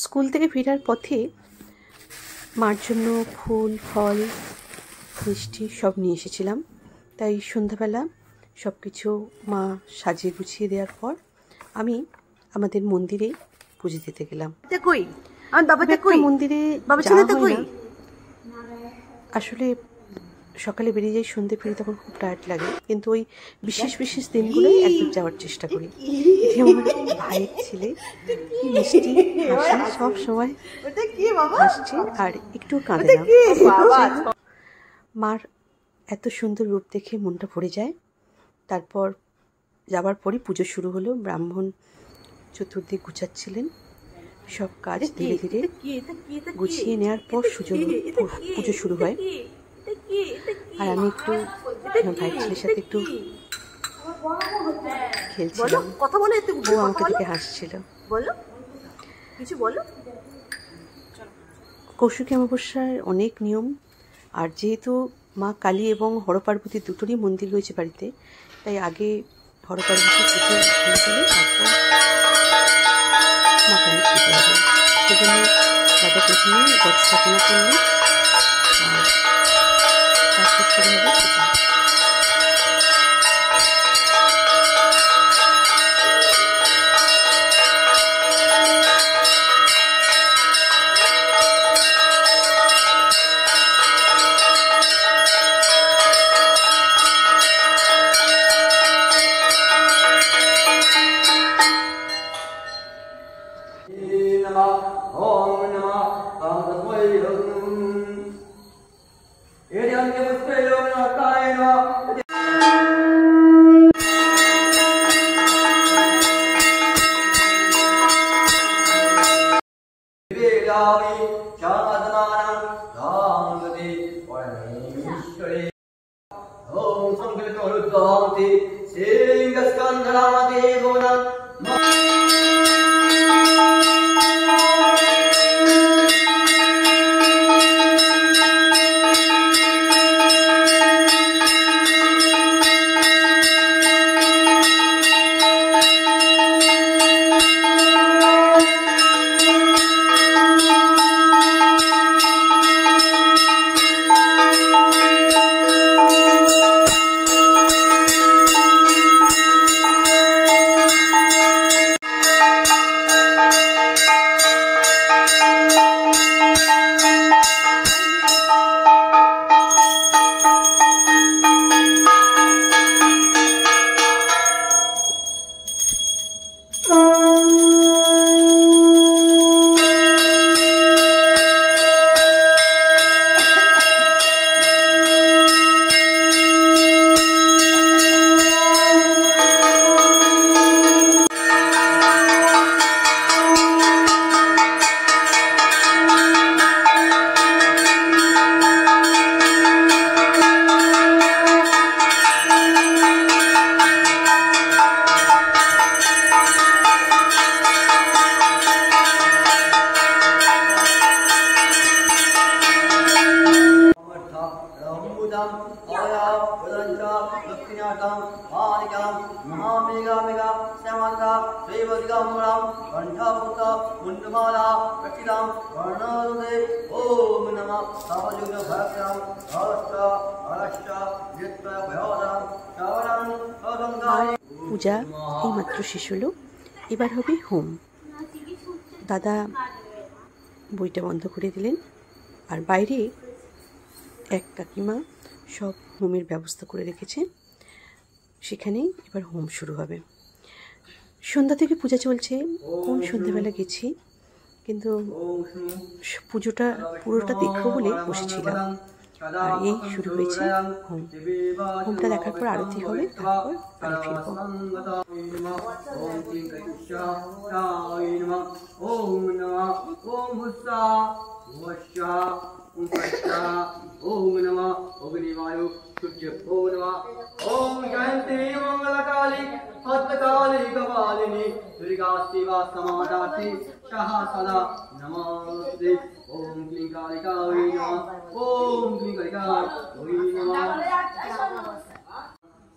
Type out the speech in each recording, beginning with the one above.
School থেকে ফেরার পথে মার জন্য ফুল ফল মিষ্টি সব নিয়ে এসেছিলাম। তাই সন্ধ্যাবেলা সব কিছু মা সাজিয়ে গুছিয়ে দেওয়ার পর আমি আমাদের মন্দিরে পুজো দিতে গেলাম। মন্দিরে আসলে সকালে বেরিয়ে যাই, সন্ধ্যে ফিরি, তখন খুব টায়ার্ড লাগে, কিন্তু ওই বিশেষ বিশেষ দিনগুলোই একদম যাওয়ার চেষ্টা করি। আমার ভাইয়ের ছেলে মিষ্টি হাসি সব সময় হাসছে আর একটু কাঁদে না। মার এত সুন্দর রূপ দেখে মনটা ভরে যায়। তারপর যাবার পরই পুজো শুরু হলো। ব্রাহ্মণ চতুর্দিক গুছাচ্ছিলেন। সব কাজ ধীরে ধীরে গুছিয়ে নেওয়ার পর পুজো শুরু হয়। আর আমি একটু ভাইয়ের ছেলের সাথে একটু খেলছিলাম। ও আমাকে দেখে হাসছিল। কৌশিকী অমাবস্যার অনেক নিয়ম, আর যেহেতু মা কালী এবং হরপার্বতী দুটোরই মন্দির রয়েছে বাড়িতে, তাই আগে হরপার্বতী পুজো হয়ে গেলে তারপর মা কালী পুজো হবে। সেজন্য দাদা প্রথমে ঘট স্থাপনা করলেন আর তারপর শুরু হবে পুজো। পূজা এইমাত্র শেষ হলো, এবার হবে হোম। দাদা বইটা বন্ধ করে দিলেন আর বাইরে এক কাকিমা সব হোমের ব্যবস্থা করে রেখেছে, সেখানেই এবার হোম শুরু হবে। সন্ধ্যা থেকে পূজা চলছে, কোন সন্ধ্যাবেলা গেছি, কিন্তু পুজোটা পুরোটা দেখবো বলে বসেছিলাম। আর এই শুরু হয়েছে হোম। হোমটা দেখার পর আরতি হবে, তারপর বাড়ি ফিরবো। ओम जयंती मंगलकाली भद्रकाली कपालिनी दुर्गा शिवा समादाति सहा सदा नमस्ते। ओम क्लीं कालिकायै नमः। ओम क्लीं कालिकायै नमः।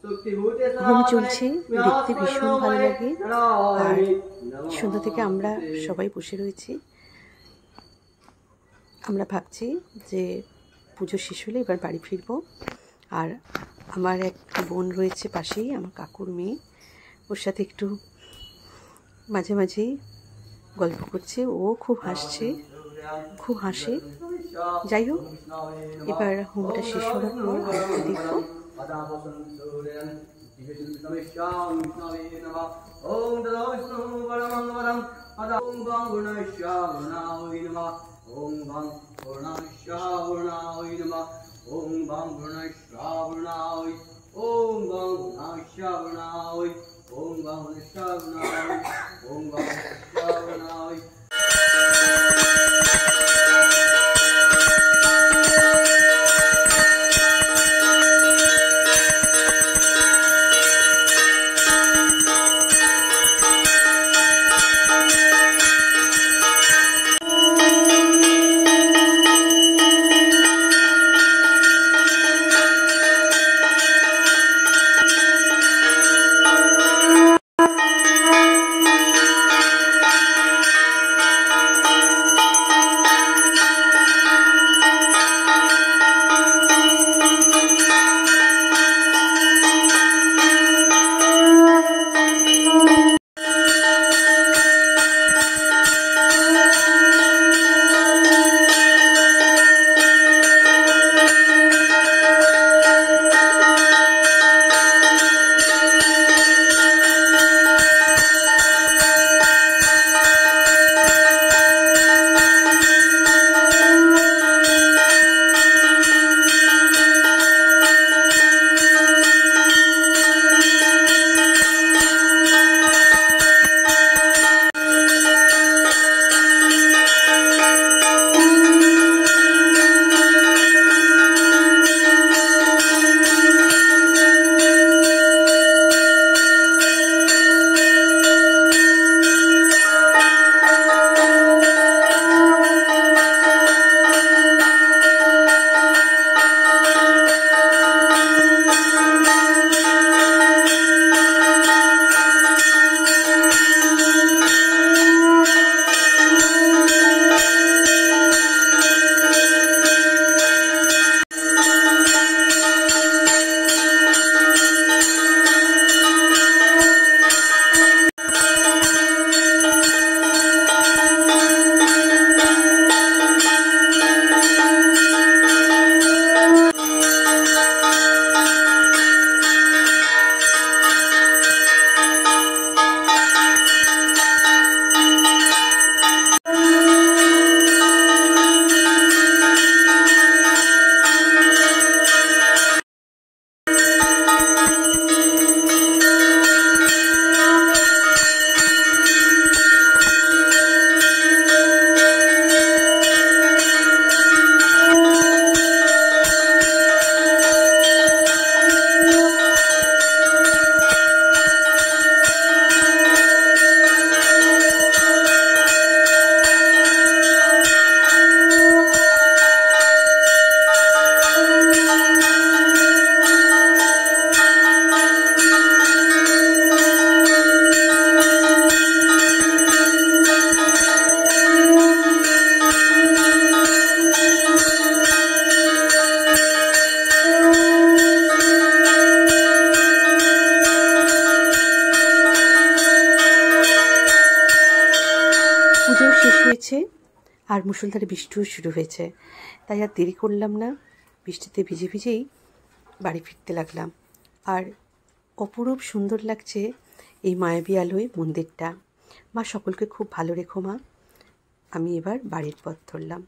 ঘুম চলছে, দেখতে ভীষণ ভালো লাগে। আর সন্ধ্যা থেকে আমরা সবাই বসে রয়েছি। আমরা ভাবছি যে পুজো শেষ হলে এবার বাড়ি ফিরবো। আর আমার এক বোন রয়েছে পাশেই, আমার কাকুর মেয়ে, ওর সাথে একটু মাঝে মাঝেই গল্প করছে। ও খুব হাসছে, খুব হাসে। যাই হোক, এবার হোমটা শেষ হওয়ার পর আমরা দেখবো। হয়েছে আর মুষলধারে বৃষ্টিও শুরু হয়েছে। তাই আর দেরি করলাম না, বৃষ্টিতে ভিজে ভিজেই বাড়ি ফিরতে লাগলাম। আর অপরূপ সুন্দর লাগছে এই মায়াবী আলোয় মন্দিরটা। মা সকলকে খুব ভালো রেখো মা। আমি এবার বাড়ির পথ ধরলাম।